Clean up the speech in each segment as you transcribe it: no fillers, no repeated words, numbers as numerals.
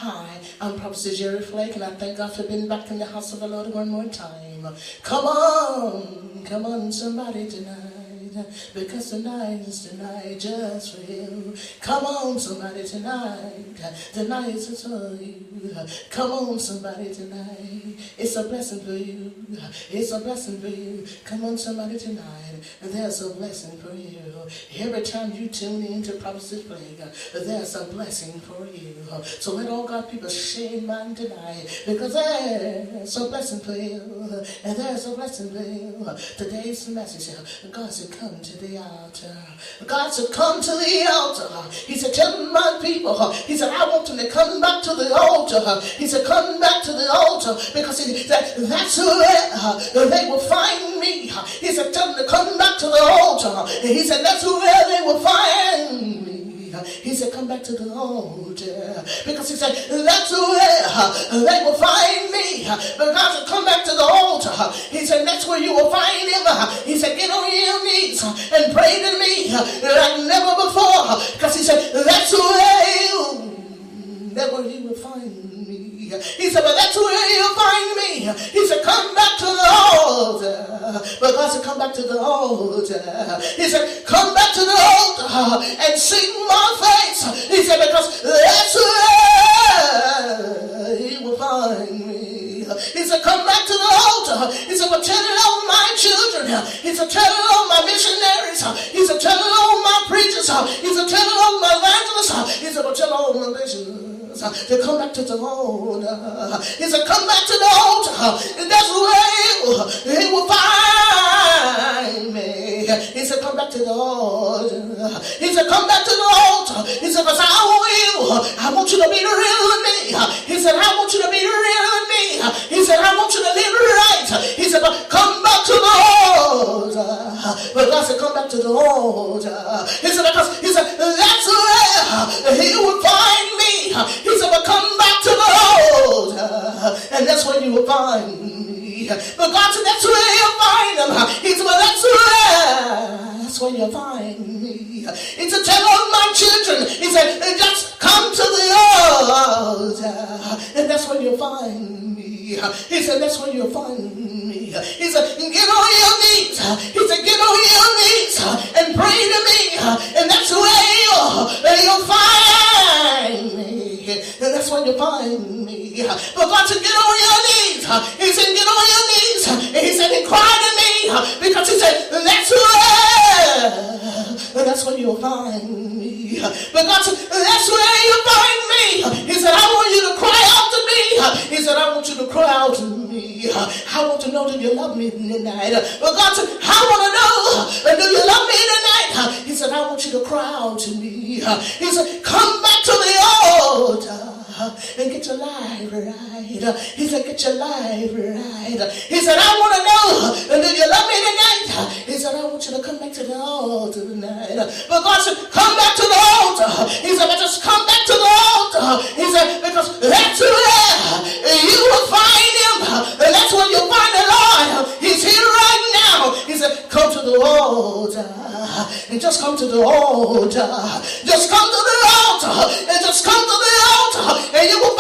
Hi, I'm Prophetess Jerri Flake, and I thank God for being back in the house of the Lord one more time. Come on, somebody tonight, because tonight is the night just for you. Come on, somebody tonight is for you. Come on, somebody tonight, it's a blessing for you. It's a blessing for you. Come on, somebody tonight, there's a blessing for you. Every time you tune in to Prophetess Flake, there's a blessing for you. So let all God people say mine tonight, because there's a blessing for you, and there's a blessing for you. Today's message, God said, come to the altar. God said, come to the altar. He said, tell my people. He said, I want them to come back to the altar. He said, come back to the altar, because he said, that's where they will find me. He said, tell them to come back to the altar. And he said, that's where they will find me. He said, come back to the altar, because he said, that's where they will find me. But God said, come back to the altar. He said, that's where you will find him. He said, get on your knees and pray to me like never before, because he said, that's where you will find me. He said, but that's where you'll find me. He said, come back to the altar. But God said, come back to the altar. He said, come back to the altar and seek my face. He said, because that's where you will find me. He said, come back to the altar. He said, well, tell it all my children. He said, tell it all my missionaries. He said, tell it all my preachers. He said, tell it all my evangelists. He said, well, tell all my bishops to come back to the altar. He said, come back to the altar, and that's where he will find me. He said, come back to the altar. He said, come back to the altar. He said, because I want you to be real with me. He said, I want you to be real with me. He said, I want you to live right. He said, but come back to the altar. But God said, come back to the altar. He said, because he said, that's where he will find me. He said, but come back to the altar, and that's where you will find me. But God said, that's where you'll find him. He said, well, that's where you'll find me. He said, tell all my children. He said, just come to the altar, and that's where you'll find me. He said, that's where you'll find me. He said, get on your knees. He said, get on your knees and pray to me, and that's where you'll find me. And that's where you'll find me. But God said, get on your knees. He said, get on your knees. And he said, and cry to me, because he said, that's where you'll find me. But God said, that's where you'll find me. He said, I want you to cry out to me. He said, I want you to cry out to me. I want to know that you love me tonight. But God said, I want to know, do you love me tonight? He said, I want you to cry out to me. He said, come back to the altar and get your life right. He said, get your life right. He said, I want to know, do you love me tonight? He said, I want you to come back to the altar tonight. But God said, come back to the altar. He said, but just come back to the altar. He said, because that's where you will find him. And that's where you'll find the Lord. He's here right now. He said, come to the altar. And just come to the altar. Just come to the altar. And just come to the altar. And you will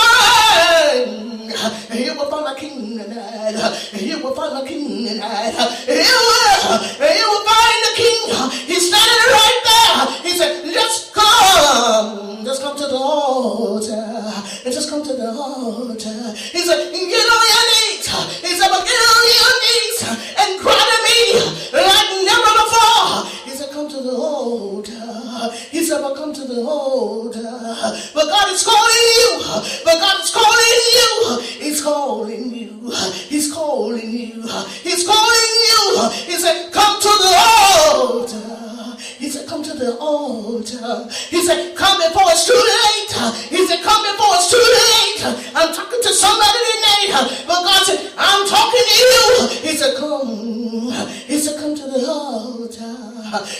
find my king tonight. And you will find my king tonight. And you will find the king. He's standing right there. He said, just come to the altar. And just come to the altar. He said, get on your knees. He said, but get on your knees and cry to me like never before. He said, come to the altar. He said, but come to the altar. But God is calling you. But God is calling you. He's calling you. He's calling you. He's calling you. He said, come to the altar. He said, come to the altar. He said, come before it's too late. He said, come before it's too late. I'm talking to somebody tonight. But God said, I'm talking to you. He said, come. He said, come to the altar.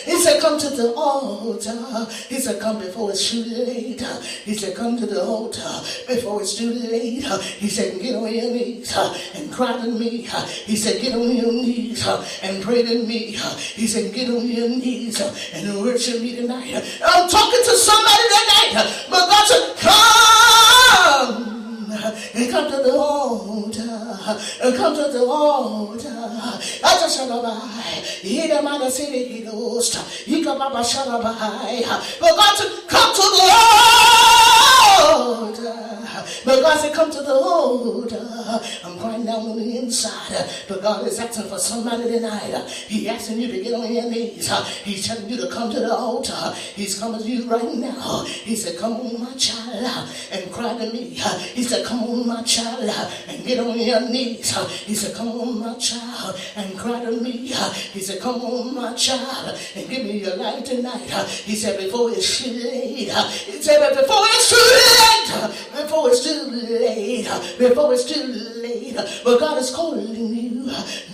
He said, come to the altar. He said, come before it's too late. He said, come to the altar before it's too late. He said, get on your knees and cry to me. He said, get on your knees and pray to me. He said, get on your knees and worship me tonight. I'm talking to somebody tonight. But God said, come come to the altar. Come to the altar. I just shall by. He the man of city he lost. He come up a shall by. But God to come to the altar. But God said, come to the altar. I'm crying down on the inside. But God is asking for somebody tonight. He's asking you to get on your knees. He's telling you to come to the altar. He's coming to you right now. He said, come on, my child, and cry to me. He said, come on, my child, and get on your knees. He said, come on, my child, and cry to me. He said, come on, my child, and give me your life tonight. He said, before it's too late. He said, but before it's too late. Before it's too late. Before it's too late. But God is calling you.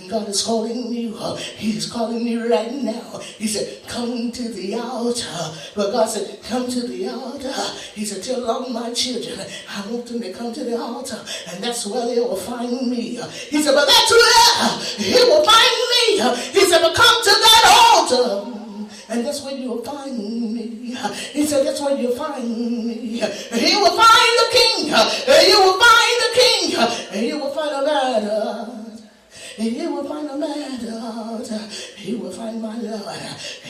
God is calling you. He's calling you right now. He said, come to the altar. But God said, come to the altar. He said, tell all my children, I want them to come to the altar. And that's where they will find me. He said, but that's where he will find me. He said, but come to that altar. And that's where you'll find me. He said, that's where you'll find me. He will find the king. You will find the king. And you will find a ladder. And you will find a man, you will find my Lord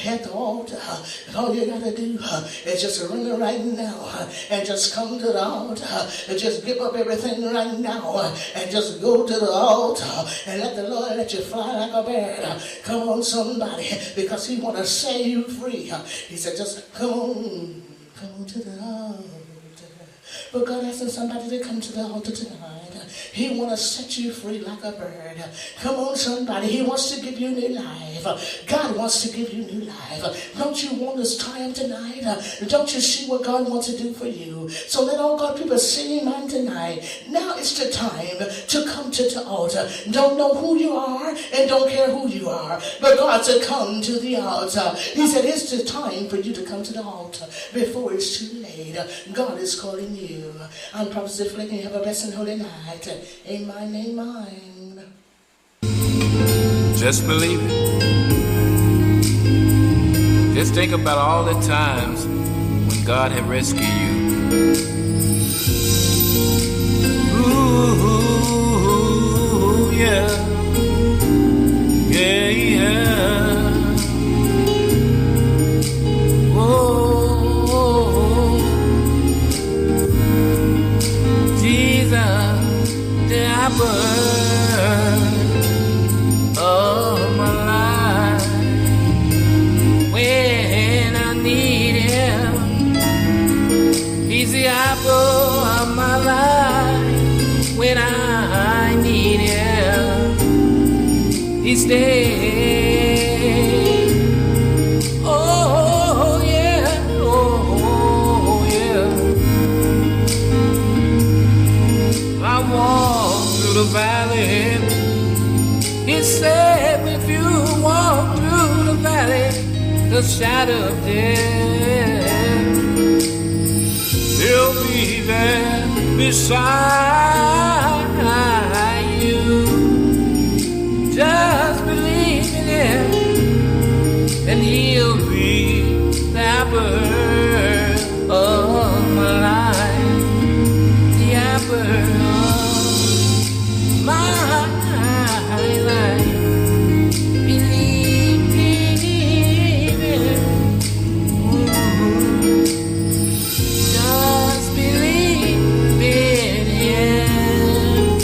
at the altar. And all you got to do is just run right now and just come to the altar. And just give up everything right now and just go to the altar and let the Lord let you fly like a bird. Come on, somebody, because he want to set you free. He said, just come on to the altar. But God asking somebody to come to the altar tonight. He wants to set you free like a bird. Come on, somebody. He wants to give you new life. God wants to give you new life. Don't you want this time tonight? Don't you see what God wants to do for you? So let all God people see him on tonight. Now it's the time to come to the altar. Don't know who you are and don't care who you are. But God said, come to the altar. He said, it's the time for you to come to the altar before it's too late. God is calling you. I'm Prophetess Flake, and you have a blessed and holy night. Amen, amen. Just believe it. Just think about all the times when God had rescued you. Ooh, yeah. Yeah, yeah. Oh, Jesus, the apple of my life. When I need him, he's the apple of my life. When I need him, he stays. Oh yeah, oh yeah. I walk through the valley. He said, if you walk through the valley, the shadow of death, he'll be there beside you. Just believe in him, and he'll be the apple of my life, the apple of my life. Believe in him. Just believe in him.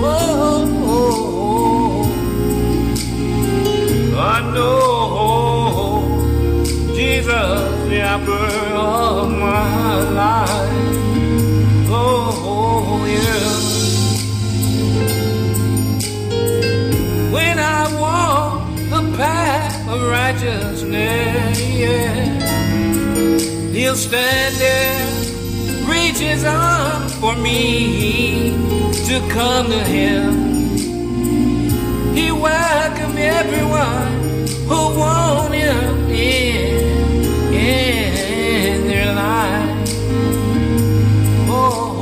Whoa. I know Jesus, the apple of my life. Oh yeah. When I walk the path of righteousness, yeah, he'll stand there, reach his arm for me to come to him. He welcomes everyone who want him in their life. Oh,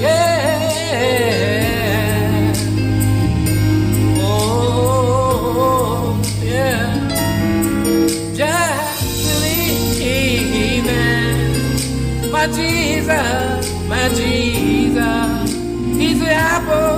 yeah. Oh, yeah. Just believe in my Jesus. my Jesus. He's the apple